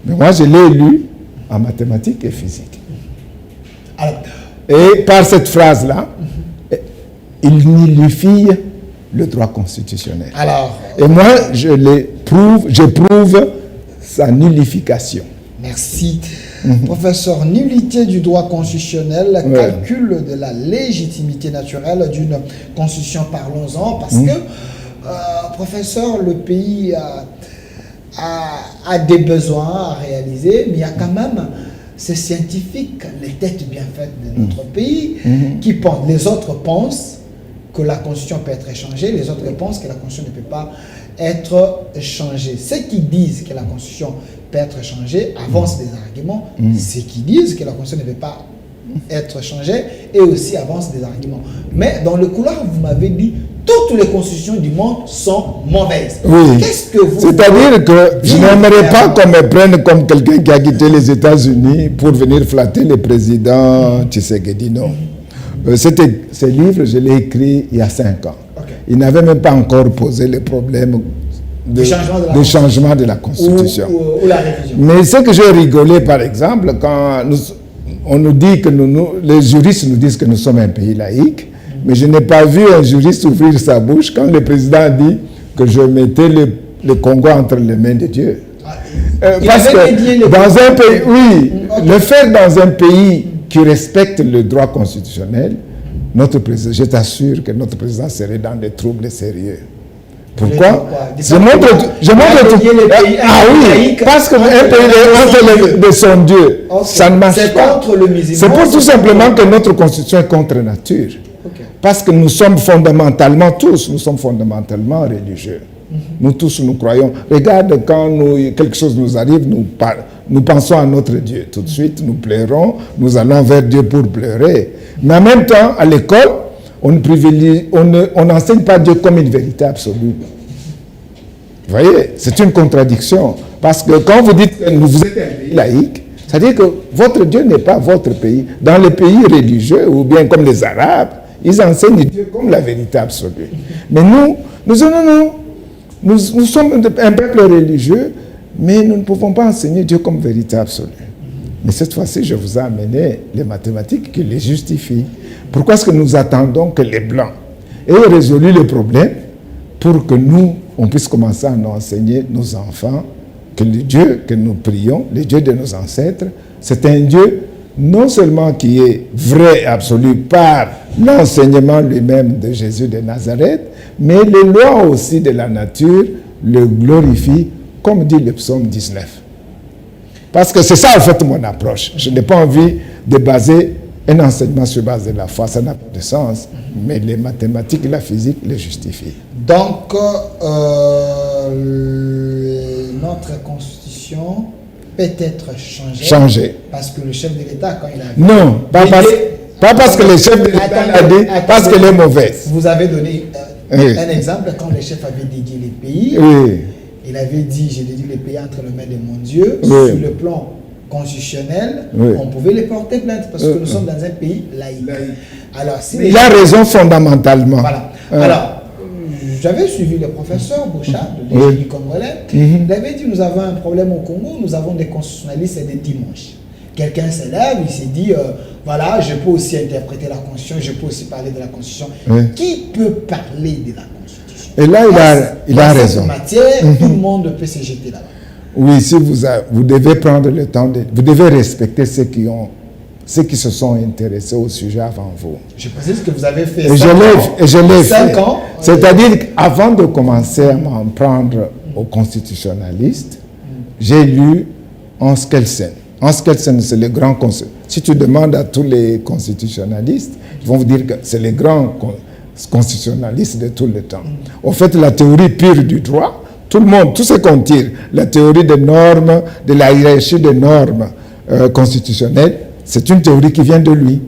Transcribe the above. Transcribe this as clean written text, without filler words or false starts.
Mais moi, je l'ai lu en mathématiques et physique. Alors, et par cette phrase-là, il nullifie le droit constitutionnel. Alors, et moi, j'éprouve sa nullification. Merci. Professeur, nullité du droit constitutionnel, calcul de la légitimité naturelle d'une constitution, parlons-en, parce que, professeur, le pays a des besoins à réaliser, mais il y a quand même ces scientifiques, les têtes bien faites de notre pays, qui pensent, les autres pensent que la constitution peut être changée, les autres pensent que la constitution ne peut pas être changée. Ceux qui disent que la constitution peut être changée avancent des arguments, ceux qui disent que la constitution ne peut pas être changée et aussi avancent des arguments. Mais dans le couloir, vous m'avez dit toutes les constitutions du monde sont mauvaises. Oui. Qu'est-ce que vous... C'est-à-dire que je n'aimerais pas qu'on me prenne comme quelqu'un qui a quitté les États-Unis pour venir flatter le président Tshisekedi. Non. Ce livre, je l'ai écrit il y a 5 ans. Okay. Il n'avait même pas encore posé le problème de changement de la Constitution. Ou la révision. Mais ce que j'ai rigolé, par exemple, quand on nous dit que les juristes nous disent que nous sommes un pays laïque, mais je n'ai pas vu un juriste ouvrir sa bouche quand le président a dit que je mettais le Congo entre les mains de Dieu. Parce que dans un pays, oui, le faire dans un pays qui respecte le droit constitutionnel, notre président, je t'assure que notre président serait dans des troubles sérieux. Pourquoi? Je montre ah oui, parce qu'un pays est entre de son Dieu, ça ne marche pas. C'est pour tout simplement que notre constitution est contre nature. Parce que nous sommes fondamentalement tous, nous sommes fondamentalement religieux. Nous tous, nous croyons. Regarde, quand quelque chose nous arrive, nous pensons à notre Dieu. Tout de suite, nous pleurons, nous allons vers Dieu pour pleurer. Mais en même temps, à l'école, on n'enseigne pas Dieu comme une vérité absolue. Vous voyez, c'est une contradiction. Parce que quand vous dites que vous êtes un pays laïque, c'est-à-dire que votre Dieu n'est pas votre pays. Dans les pays religieux, ou bien comme les Arabes, ils enseignent Dieu comme la vérité absolue. Mais nous sommes un peuple religieux, mais nous ne pouvons pas enseigner Dieu comme vérité absolue. Mais cette fois-ci, je vous ai amené les mathématiques qui les justifient. Pourquoi est-ce que nous attendons que les Blancs aient résolu le problème pour que nous, on puisse commencer à nous enseigner nos enfants que le Dieu que nous prions, le Dieu de nos ancêtres, c'est un Dieu non seulement qui est vrai et absolu par l'enseignement lui-même de Jésus de Nazareth, mais les lois aussi de la nature le glorifient, comme dit le psaume 19. Parce que c'est ça, en fait, mon approche. Je n'ai pas envie de baser un enseignement sur base de la foi. Ça n'a pas de sens. Mais les mathématiques et la physique le justifient. Donc, notre constitution peut être changée. Parce que le chef de l'État, quand il a... Non, pas parce que le chef de l'État l'a dit, parce qu'elle est mauvaise. Vous avez donné un exemple, quand le chef avait dédié les pays, il avait dit, j'ai dédié les pays entre les mains de mon Dieu, sur le plan constitutionnel, on pouvait les porter plainte, parce que nous sommes dans un pays laïque. Alors, si il a raison fondamentalement. Voilà. Alors, j'avais suivi le professeur Bouchard, de l'Église congolais. Il avait dit, nous avons un problème au Congo, nous avons des constitutionnalistes et des dimanches. Quelqu'un s'élève, il s'est dit, voilà, je peux aussi interpréter la Constitution, je peux aussi parler de la Constitution. Qui peut parler de la Constitution? Et là, il a raison. En matière, tout le monde peut se jeter là-bas. Oui, si vous devez prendre le temps, vous devez respecter ceux qui se sont intéressés au sujet avant vous. Je précise que vous avez fait et 5 ans. C'est-à-dire qu'avant de commencer à m'en prendre aux constitutionnalistes, j'ai lu Hans Kelsen. Hans Kelsen, c'est le grand constitutionnaliste. Si tu demandes à tous les constitutionnalistes, ils vont vous dire que c'est les grands constitutionnalistes de tout le temps. En fait, la théorie pure du droit, tout le monde, tout ce qu'on tire, la théorie des normes, de la hiérarchie des normes constitutionnelles, c'est une théorie qui vient de lui.